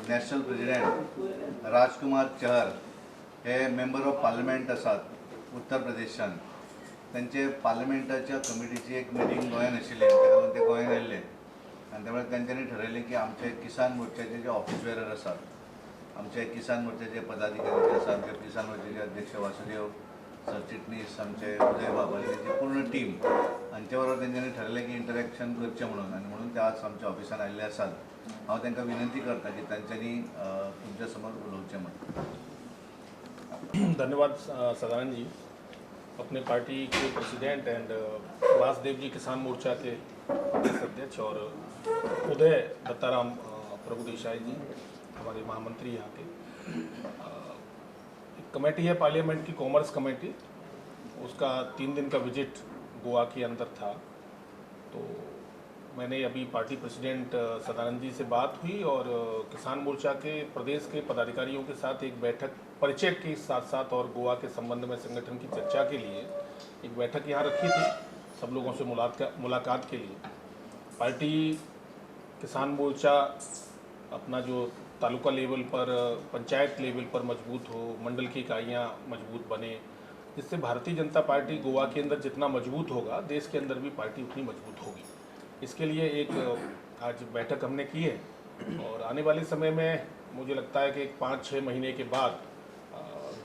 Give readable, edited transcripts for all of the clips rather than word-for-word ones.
National president Rajkumar Chahar हे member of parliament आसात उत्तर प्रदेशान. त्यांचे पार्लमेंटाच्या कमिटीची एक मिटींग गोंयान आशिल्ली, तेका ते गोंयान आयिल्ले आनी त्यामुळे त्यांच्यानी ठरयलें की आमचे किसान मोर्चाचे जे ऑफिस बेरर आसात, आमचे किसान मोर्चाचे पदाधिकारी जे आसात, आमचे किसान मोर्चाचे अध्यक्ष वासुदेव सरचिटणीस, आमचे उदय बाबाली, त्यांची पूर्ण टीम हांचे बरोबर तेंच्यांनी ठरयलें की इंटरॅक्शन करचें म्हणून, आनी म्हणून ते आज आमच्या ऑफिसान आयिल्ले आसात. हांव तांकां विनंती करता की तांच्यांनी तुमच्या समोर उलोवचें म्हणून. धन्यवाद सदानंद जी. अपने पार्टी के प्रेसिडेंट एंड वासुदेव जी किसान मोर्चा के प्रदेश अध्यक्ष और उदय दत्ताराम प्रभु देसाई जी हमारे महामंत्री यहाँ के. एक कमेटी है पार्लियामेंट की, कॉमर्स कमेटी, उसका 3 दिन का विजिट गोवा के अंदर था. तो मैंने अभी पार्टी प्रेसिडेंट सदानंद जी से बात हुई और किसान मोर्चा के प्रदेश के पदाधिकारियों के साथ एक बैठक परिचय के साथ साथ और गोवा के संबंध में संगठन की चर्चा के लिए एक बैठक यहाँ रखी थी सब लोगों से मुलाकात के लिए. पार्टी किसान मोर्चा अपना जो तालुका लेवल पर, पंचायत लेवल पर मजबूत हो, मंडल की इकाइयाँ मजबूत बने, जिससे भारतीय जनता पार्टी गोवा के अंदर जितना मजबूत होगा देश के अंदर भी पार्टी उतनी मजबूत होगी. इसके लिए एक आज बैठक हमने की है और आने वाले समय में मुझे लगता है कि 5-6 महीने के बाद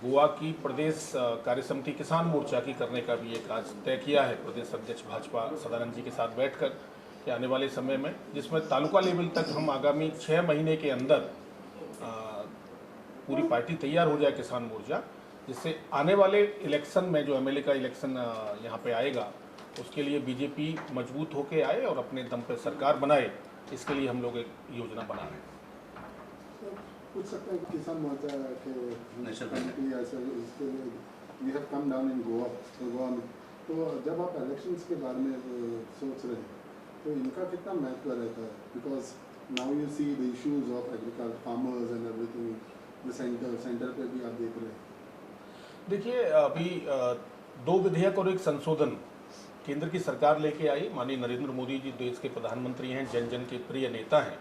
गोवा की प्रदेश कार्य समिति किसान मोर्चा की करने का भी एक आज तय किया है प्रदेश अध्यक्ष भाजपा सदानंद जी के साथ बैठकर कि आने वाले समय में, जिसमें तालुका लेवल तक हम आगामी 6 महीने के अंदर पूरी पार्टी तैयार हो जाए किसान मोर्चा, जिससे आने वाले इलेक्शन में जो एमएलए का इलेक्शन यहाँ पे आएगा उसके लिए बीजेपी मजबूत होके आए और अपने दम पे सरकार बनाए. इसके लिए हम लोग एक योजना बना रहे हैं. पूछ सकते हैं किसान मोर्चा के we have come down in Goa में, तो जब आप इलेक्शंस के बारे में सोच रहे हैं तो इनका कितना महत्व रहता है? Because now you see the issues of agriculture, farmers and everything, the centre पे भी आप देख रहे हैं. देखिए, अभी 2 विधेयक और एक संशोधन केंद्र की सरकार लेके आई. माननीय नरेंद्र मोदी जी देश के प्रधानमंत्री हैं, जन जन के प्रिय नेता हैं.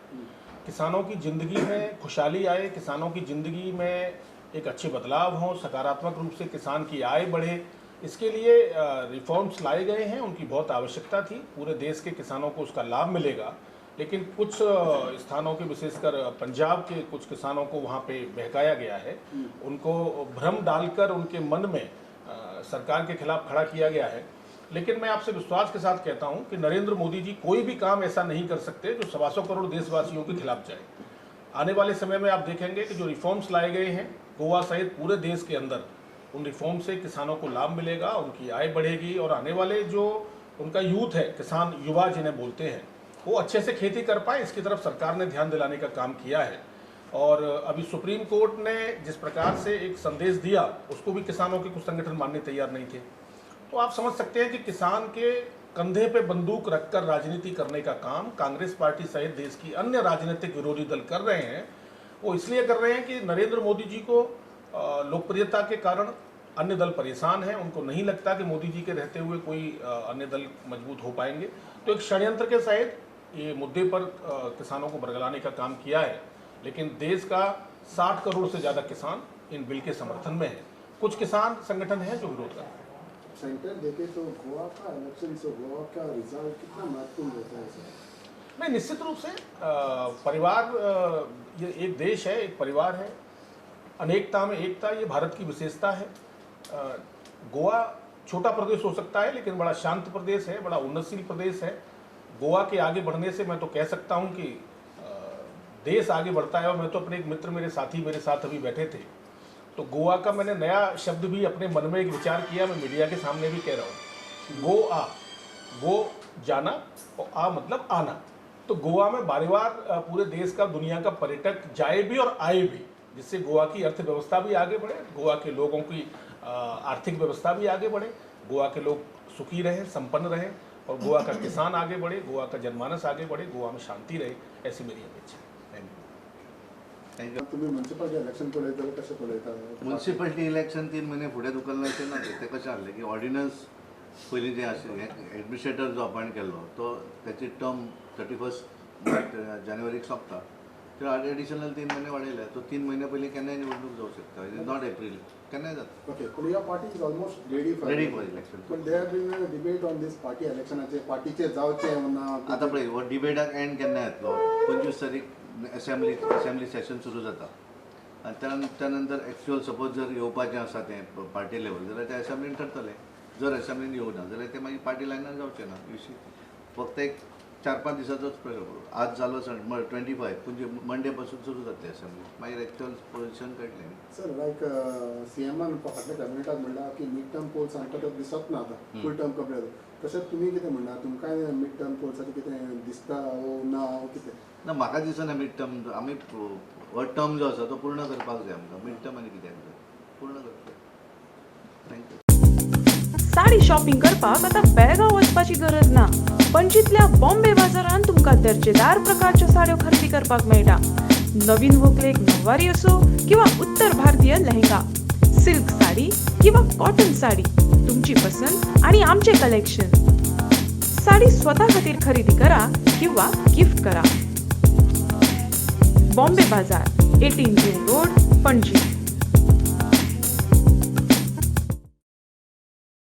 किसानों की ज़िंदगी में खुशहाली आए, किसानों की ज़िंदगी में एक अच्छे बदलाव हों, सकारात्मक रूप से किसान की आय बढ़े, इसके लिए रिफॉर्म्स लाए गए हैं. उनकी बहुत आवश्यकता थी. पूरे देश के किसानों को उसका लाभ मिलेगा, लेकिन कुछ स्थानों के, विशेषकर पंजाब के कुछ किसानों को वहाँ पे बहकाया गया है. उनको भ्रम डालकर उनके मन में सरकार के खिलाफ खड़ा किया गया है. लेकिन मैं आपसे विश्वास के साथ कहता हूं कि नरेंद्र मोदी जी कोई भी काम ऐसा नहीं कर सकते जो 125 करोड़ देशवासियों के खिलाफ जाए. आने वाले समय में आप देखेंगे कि जो रिफॉर्म्स लाए गए हैं गोवा सहित पूरे देश के अंदर, उन रिफॉर्म से किसानों को लाभ मिलेगा, उनकी आय बढ़ेगी और आने वाले जो उनका यूथ है, किसान युवा जिन्हें बोलते हैं, वो अच्छे से खेती कर पाए, इसकी तरफ सरकार ने ध्यान दिलाने का काम किया है. और अभी सुप्रीम कोर्ट ने जिस प्रकार से एक संदेश दिया उसको भी किसानों के कुछ संगठन मानने तैयार नहीं थे. तो आप समझ सकते हैं कि किसान के कंधे पे बंदूक रखकर राजनीति करने का काम कांग्रेस पार्टी सहित देश की अन्य राजनीतिक विरोधी दल कर रहे हैं. वो इसलिए कर रहे हैं कि नरेंद्र मोदी जी को लोकप्रियता के कारण अन्य दल परेशान हैं. उनको नहीं लगता कि मोदी जी के रहते हुए कोई अन्य दल मजबूत हो पाएंगे. तो एक षड्यंत्र के सहित ये मुद्दे पर किसानों को बरगलाने का काम किया है. लेकिन देश का 60 करोड़ से ज़्यादा किसान इन बिल के समर्थन में है. कुछ किसान संगठन हैं जो विरोध कर रहे हैं. सेंटर देखे तो गोवा का इलेक्शन से गोवा का रिजल्ट कितना महत्वपूर्ण रहता है सर? नहीं, निश्चित रूप से परिवार, ये एक देश है, एक परिवार है, अनेकता में एकता, ये भारत की विशेषता है. गोवा छोटा प्रदेश हो सकता है लेकिन बड़ा शांत प्रदेश है, बड़ा उन्नतशील प्रदेश है. गोवा के आगे बढ़ने से मैं तो कह सकता हूँ कि देश आगे बढ़ता है. और मैं तो अपने एक मित्र, मेरे साथी मेरे साथ अभी बैठे थे, तो गोवा का मैंने नया शब्द भी अपने मन में एक विचार किया, मैं मीडिया के सामने भी कह रहा हूँ. गो आ, गो जाना और आ मतलब आना. तो गोवा में बार बार पूरे देश का, दुनिया का पर्यटक जाए भी और आए भी, जिससे गोवा की अर्थव्यवस्था भी आगे बढ़े, गोवा के लोगों की आर्थिक व्यवस्था भी आगे बढ़े, गोवा के लोग सुखी रहें, संपन्न रहें और गोवा का किसान आगे बढ़े, गोवा का जनमानस आगे बढ़े, गोवा में शांती रहे, ऐसी मेरी अपेक्षा है. तुम्ही म्युनिसिपल इलेक्शन पळयता कशें पळयता? म्युनिसिपालिटी इलेक्शन 3 महिने फुडें धुकल्लें अशें ना. ते कशें जालें की ऑर्डिनन्स पयलीं जें आशिल्लें, एडमिनिस्ट्रेटर जो अपॉयंट केल्लो तो त्याची टर्म 31 जानेवारीक सोंपता. तर ॲडिशनल 3 महिने वाढवले तो 3 महिने पहिले केन्नाय निवडणूक जाऊ शकता. इट इज नॉट एप्रिल, केन्नाय जाता. Okay, but your party is almost ready for Ready for election. But there have been a debate on this party electionाचे पार्टीचे जावचे म्हणा. आता पळय हो डिबेटाक एंड केन्ना येतलो 25 तारीख असेंब्ली सेशन सुरू जाता आनी त्या नंतर एक्चुअल सपोज जर येवपाचें आसा तें पार्टी लेवल जाल्यार ते असेंब्लीन ठरतलें. जर असेंब्लीन येवना जाल्यार ते मागीर पार्टी लायनान जावचें ना. विशी फक्त एक 4-5 दिसाचोच प्रयोग. आज जालो 25 म्हणजे मंडे पासून सुरू जातली असेंब्ली. मागीर एक्चुअल पोजिशन कळटलें. सर लायक सीएमान फाटल्या कॅबिनेटाक म्हणला की मिड टर्म पोल्स आमकां तर दिसत ना आतां फूल टर्म कंपेर. तशेंच तुमी कितें म्हणटा तुमकांय मिड टर्म पोल्साचें कितें दिसता वो ना वो कितें? ना म्हाका दिसना मिड टर्म आमी हो टर्म जो आसा तो पूर्ण करपाक जाय आमकां. मिड टर्म आनी कित्याक जाय पूर्ण करपाक. थँक्यू. साडी शॉपिंग करपाक आता बेळगांव वचपाची गरज ना. पणजीतल्या बॉम्बे बाजारात तुमका दर्जेदार प्रकारच्या साड्यो खरेदी करपाक मेळटा. नवीन व्हंकलेक नववारी असो किंवा उत्तर भारतीय लेहंगा, सिल्क साडी किंवा कॉटन साडी, तुमची पसंत आणि आमचे कलेक्शन. साडी स्वतः खातीर खरेदी करा किंवा गिफ्ट करा. बॉम्बे बाजार, 18 जून रोड, पणजी.